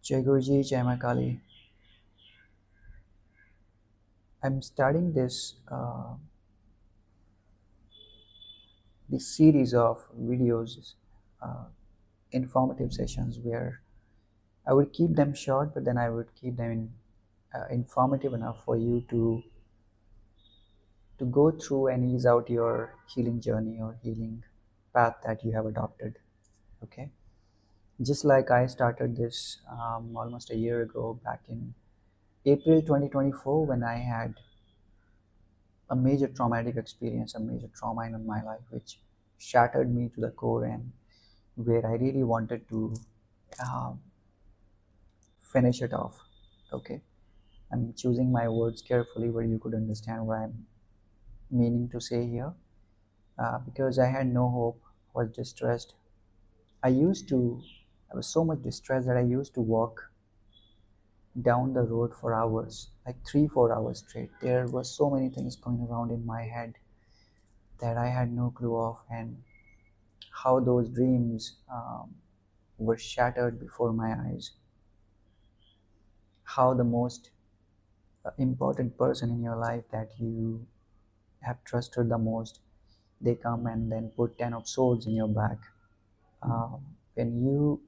Jai Guruji, Jai Kali. I'm starting this series of videos, uh, informative sessions where I would keep them short, but then I would keep them informative enough for you to go through and ease out your healing journey or healing path that you have adopted. Okay, just like I started this almost a year ago, back in April 2024, when I had a major traumatic experience, a major trauma in my life, which shattered me to the core, and where I really wanted to um, finish it off. Okay, I'm choosing my words carefully where you could understand what I'm meaning to say here, because I had no hope, was distressed. I used to, I was so much distressed that I used to walk down the road for hours, like 3 4 hours straight. There were so many things going around in my head that I had no clue of, and how those dreams were shattered before my eyes, how the most important person in your life that you have trusted the most, they come and then put 10 of swords in your back. When you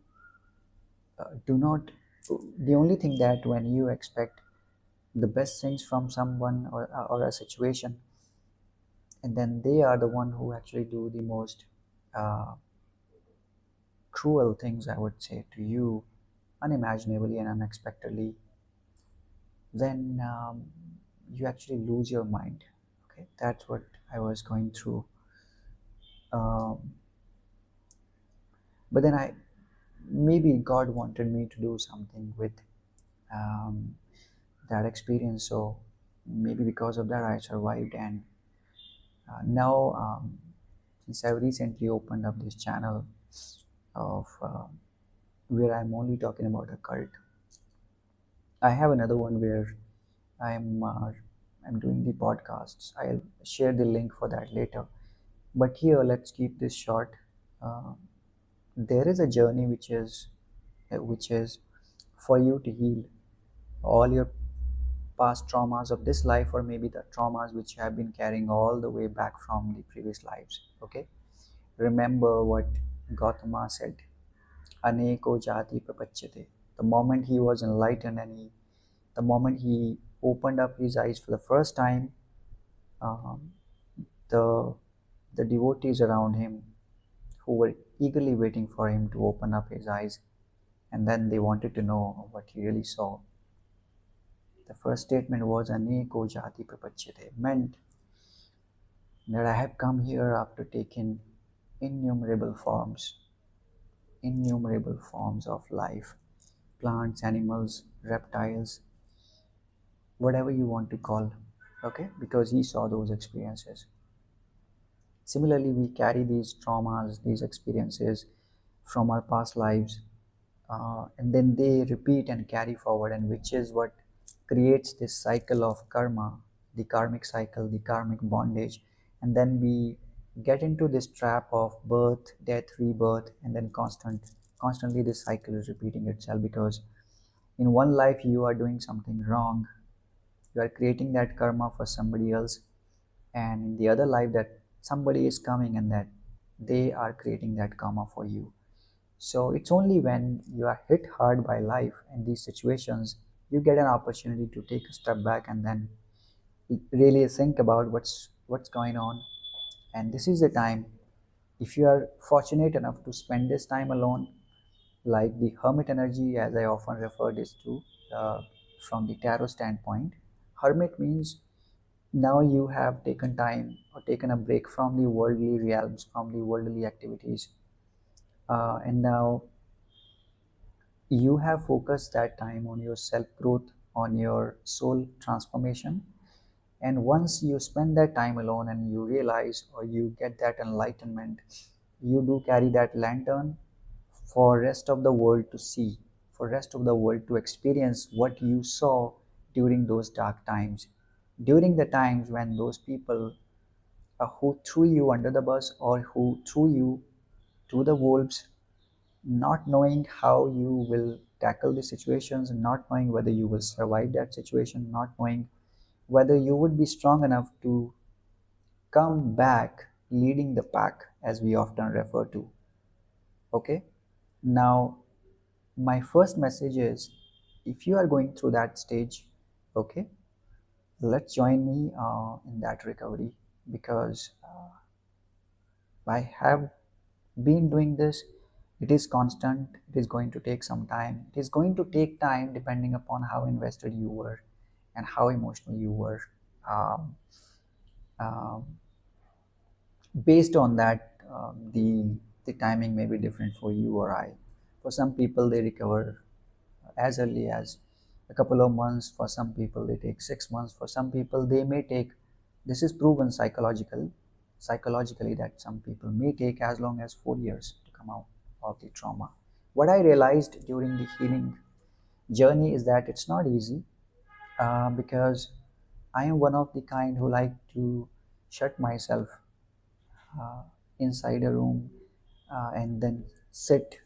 do not, the only thing that when you expect the best things from someone or a situation, and then they are the one who actually do the most uh, cruel things, I would say, to you unimaginably and unexpectedly, then you actually lose your mind. Okay, that's what I was going through. um, but then I, maybe God wanted me to do something with um, that experience, so maybe because of that I survived. And now, since I've recently opened up this channel of where I'm only talking about occult, I have another one where I'm uh, I'm doing the podcasts. I'll share the link for that later. But here, let's keep this short. Uh, there is a journey which is for you to heal all your past traumas of this life, or maybe the traumas which you have been carrying all the way back from the previous lives. Okay, remember what Gautama said: "Aneko jati prapachyate." The moment he was enlightened, and the moment he opened up his eyes for the first time, um, the the devotees around him who were eagerly waiting for him to open up his eyes, and then they wanted to know what he really saw. The first statement was Aneko Jati Prapachyate, meant that I have come here after taking innumerable forms, innumerable forms of life, plants, animals, reptiles, whatever you want to call, okay, because he saw those experiences. Similarly, we carry these traumas, these experiences from our past lives, and then they repeat and carry forward, and which is what creates this cycle of karma, the karmic cycle, the karmic bondage. And then we get into this trap of birth, death, rebirth, and then constantly this cycle is repeating itself, because in one life you are doing something wrong, you are creating that karma for somebody else, and in the other life that somebody is coming and that they are creating that karma for you. So it's only when you are hit hard by life in these situations, you get an opportunity to take a step back and then really think about what's going on. And this is the time, if you are fortunate enough to spend this time alone, like the hermit energy, as I often refer this to, uh, from the tarot standpoint. Hermit means now you have taken time or taken a break from the worldly realms, from the worldly activities, and now you have focused that time on your self growth, on your soul transformation. And once you spend that time alone and you realize or you get that enlightenment, you do carry that lantern for rest of the world to see, for rest of the world to experience what you saw during those dark times, during the times when those people who threw you under the bus or who threw you to the wolves, not knowing how you will tackle the situations, not knowing whether you will survive that situation, not knowing whether you would be strong enough to come back leading the pack, as we often refer to. Okay, now my first message is, if you are going through that stage, okay, let's join me in that recovery, because I have been doing this. It is constant. It is going to take some time. It is going to take time depending upon how invested you were and how emotional you were. Um, um, Based on that, the timing may be different for you or I. For some people, they recover as early as a couple of months. For some people, they take 6 months. For some people, they may take. This is proven psychologically that some people may take as long as 4 years to come out of the trauma. What I realized during the healing journey is that it's not easy, because I am one of the kind who like to shut myself uh, inside a room, and then sit.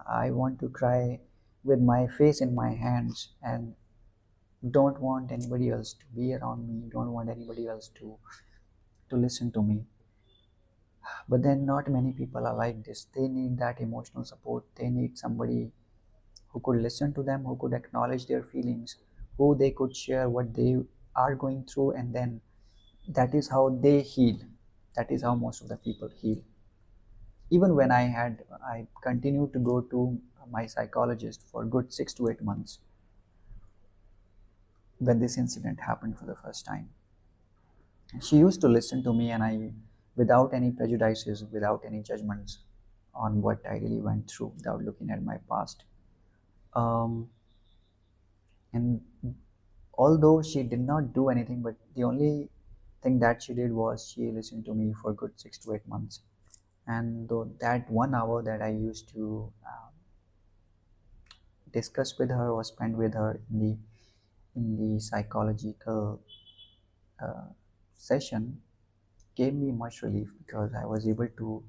I want to cry with my face in my hands and don't want anybody else to be around me, don't want anybody else to listen to me. But then not many people are like this. They need that emotional support. They need somebody who could listen to them, who could acknowledge their feelings, who they could share what they are going through, and then that is how they heal. That is how most of the people heal. Even when I continued to go to my psychologist for a good 6 to 8 months when this incident happened for the first time. She used to listen to me, and I, without any prejudices, without any judgments on what I really went through, without looking at my past. Um, and although she did not do anything, but the only thing that she did was she listened to me for a good 6 to 8 months. And though that 1 hour that I used to discuss with her or spend with her in the psychological uh, session gave me much relief, because I was able to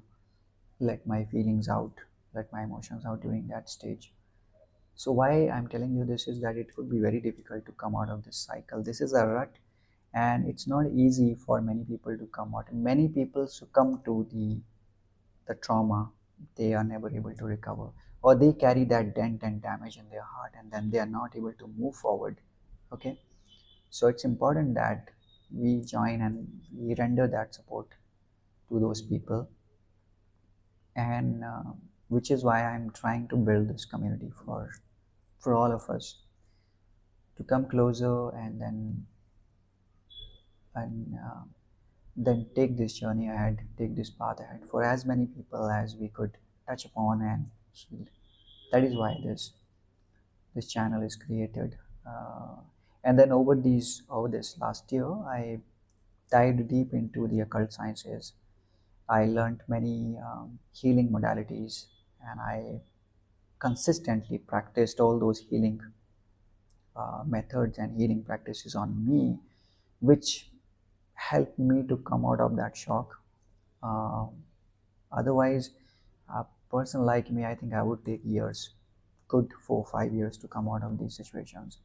let my feelings out, let my emotions out during that stage. So why I'm telling you this is that it could be very difficult to come out of this cycle. This is a rut, and it's not easy for many people to come out. Many people succumb to the trauma. They are never able to recover, or they carry that dent and damage in their heart, and then they are not able to move forward. Okay, so it's important that we join and we render that support to those people, and which is why I'm trying to build this community for all of us to come closer, and then take this journey ahead, take this path ahead for as many people as we could touch upon and heal. That is why this channel is created. Uh, and then over this last year, I dived deep into the occult sciences. I learned many healing modalities, and I consistently practiced all those healing methods and healing practices on me, which helped me to come out of that shock. Uh, Otherwise, a person like me, I think I would take years, good 4 or 5 years to come out of these situations.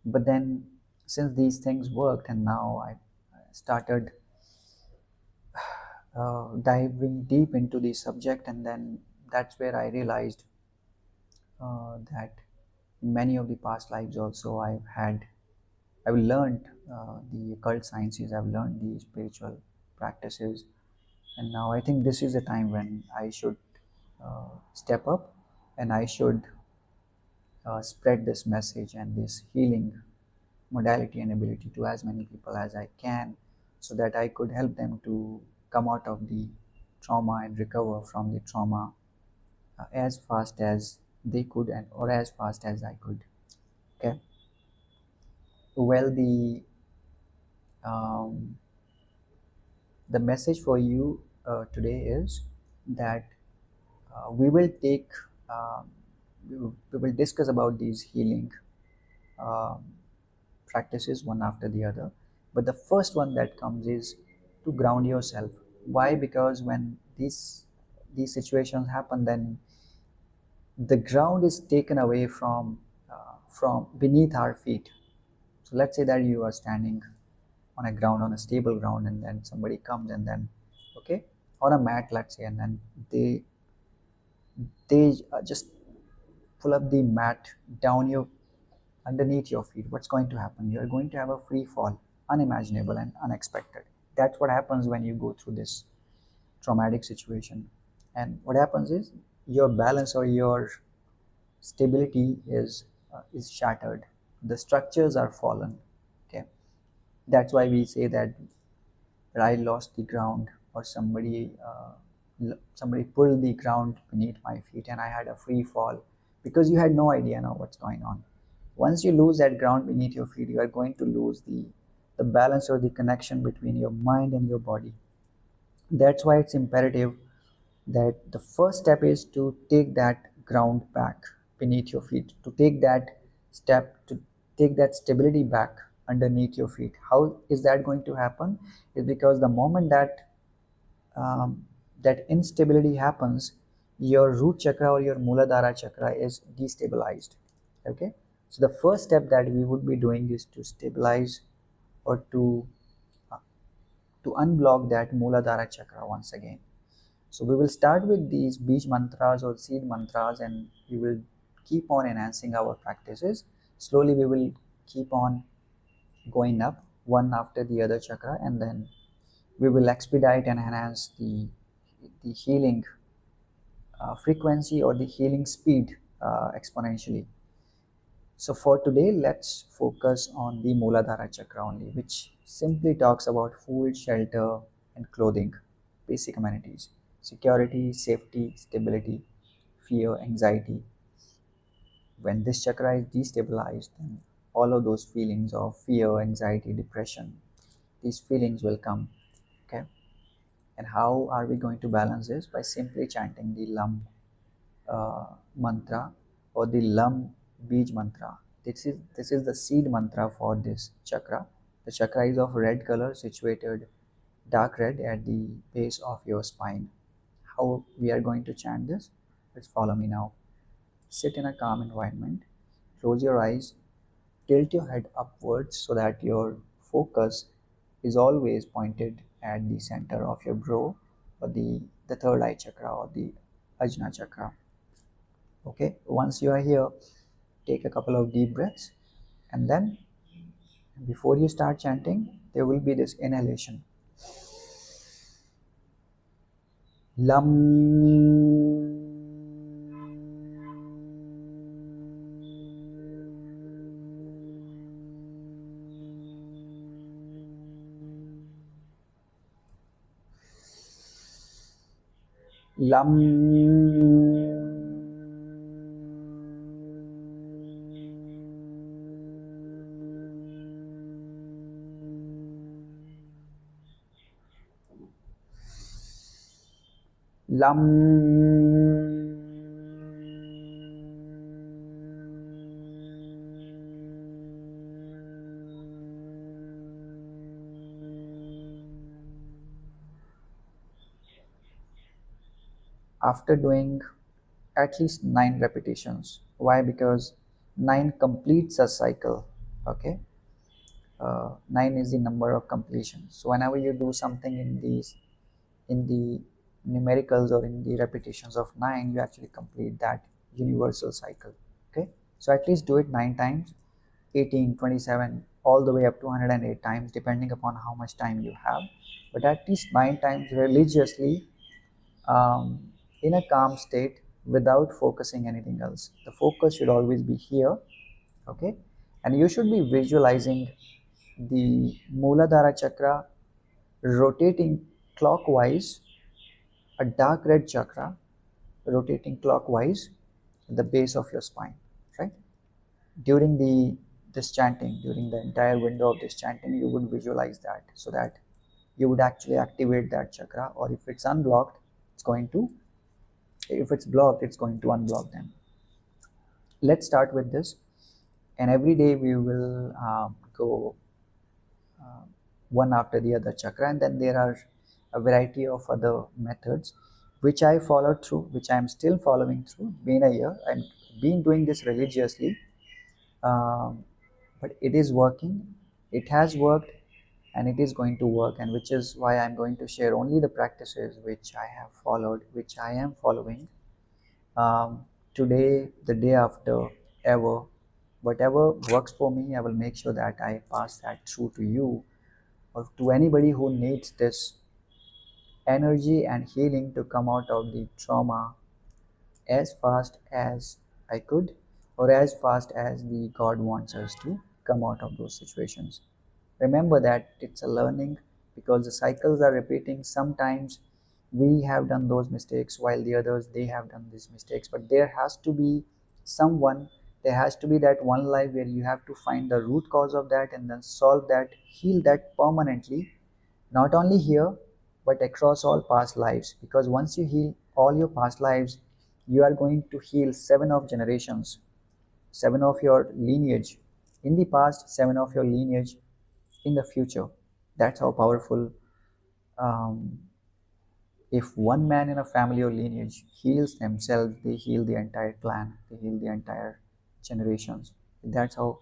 But then, since these things worked, and now I started diving deep into the subject, and then that's where I realized that in many of the past lives also I've learned the occult sciences, I've learned the spiritual practices, and now I think this is the time when I should step up, and I should spread this message and this healing modality and ability to as many people as I can, so that I could help them to come out of the trauma and recover from the trauma as fast as they could, and or as fast as I could. Okay. Well, um, the message for you today is that we will take we will discuss about these healing um, practices one after the other. But the first one that comes is to ground yourself. Why? Because when these situations happen, then the ground is taken away from beneath our feet. So let's say that you are standing on a ground, on a stable ground, and then somebody comes and then, okay, on a mat, let's say, and then they just pull up the mat down your underneath your feet. What's going to happen? You are going to have a free fall, unimaginable and unexpected. That's what happens when you go through this traumatic situation. And what happens is your balance or your stability is shattered. The structures are fallen. Okay, that's why we say that I lost the ground, or somebody pulled the ground beneath my feet, and I had a free fall, because you had no idea now what's going on. Once you lose that ground beneath your feet, you are going to lose the balance or the connection between your mind and your body. That's why it's imperative that the first step is to take that ground back beneath your feet, to take that step, to take that stability back underneath your feet. How is that going to happen? Is because the moment that instability happens, your root chakra or your Muladhara chakra is destabilized. Okay, so the first step that we would be doing is to stabilize, or uh, to unblock that Muladhara chakra once again. So we will start with these beach mantras or seed mantras, and we will keep on enhancing our practices. Slowly we will keep on going up one after the other chakra, and then we will expedite and enhance the healing frequency or the healing speed exponentially. So for today, let's focus on the Muladhara chakra only, which simply talks about food, shelter, and clothing, basic amenities, security, safety, stability, fear, anxiety. When this chakra is destabilized, then all of those feelings of fear, anxiety, depression, these feelings will come. Okay, and how are we going to balance this? By simply chanting the mantra, or the Lam Beej mantra. This is the seed mantra for this chakra. The chakra is of red color, situated dark red at the base of your spine. How we are going to chant this? Let's follow me now. Sit in a calm environment. Close your eyes. Tilt your head upwards so that your focus is always pointed at the center of your brow, or the third eye chakra, or the Ajna chakra. Okay, once you are here, take a couple of deep breaths, and then before you start chanting, there will be this inhalation. Lam. Lam. Lam. After doing at least 9 repetitions. Why? Because 9 completes a cycle. Okay, 9 is the number of completion. So whenever you do something in the numericals or in the repetitions of 9, you actually complete that universal cycle. Okay, so at least do it 9 times, 18, 27, all the way up to 108 times, depending upon how much time you have, but at least 9 times religiously, um, in a calm state, without focusing anything else. The focus should always be here. Okay, and you should be visualizing the Muladhara chakra rotating clockwise, a dark red chakra rotating clockwise at the base of your spine, right? During this chanting, during the entire window of this chanting, you would visualize that, so that you would actually activate that chakra, or if it's unblocked, it's going to, if it's blocked, it's going to unblock them. Let's start with this, and every day we will go one after the other chakra, and then there are a variety of other methods. which I followed through, which I'm still following through. Been a year, and been doing this religiously, um, but it is working. It has worked, and it is going to work, and which is why I'm going to share only the practices which I have followed, which I am following. Today, the day after, ever, whatever works for me, I will make sure that I pass that through to you or to anybody who needs this energy and healing to come out of the trauma as fast as I could, or as fast as the God wants us to come out of those situations. Remember that it's a learning, because the cycles are repeating. Sometimes we have done those mistakes while the others, they have done these mistakes, but there has to be someone, there has to be that one life where you have to find the root cause of that and then solve that, heal that permanently, not only here but across all past lives. Because once you heal all your past lives, you are going to heal seven of generations, seven of your lineage in the past, seven of your lineage in the future. That's how powerful. um, if one man in a family or lineage heals themselves, they heal the entire clan, they heal the entire generations. That's how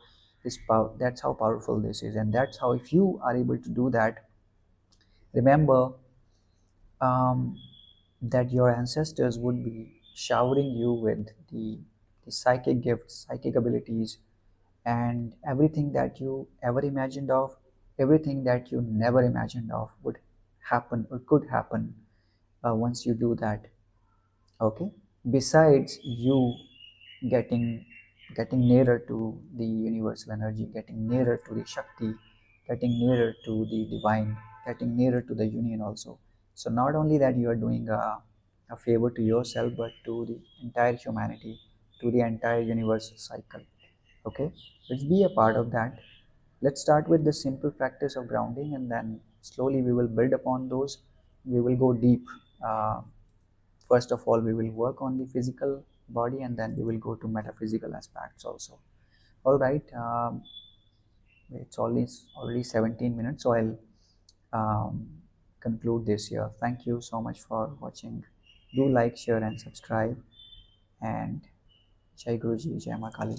that's how powerful this is, and that's how, if you are able to do that, remember um, that your ancestors would be showering you with the psychic gifts, psychic abilities, and everything that you ever imagined of, everything that you never imagined of would happen or could happen once you do that. Okay. Besides you getting nearer to the universal energy, getting nearer to the Shakti, getting nearer to the divine, getting nearer to the union also. So not only that you are doing a favor to yourself, but to the entire humanity, to the entire universal cycle. Okay, let's be a part of that. Let's start with the simple practice of grounding, and then slowly we will build upon those. We will go deep. Uh, First of all, we will work on the physical body, and then we will go to metaphysical aspects also. All right. It's already 17 minutes, so I'll um, conclude this here. Thank you so much for watching. Do like, share, and subscribe. And Jai Guruji, Jai Ma Kali.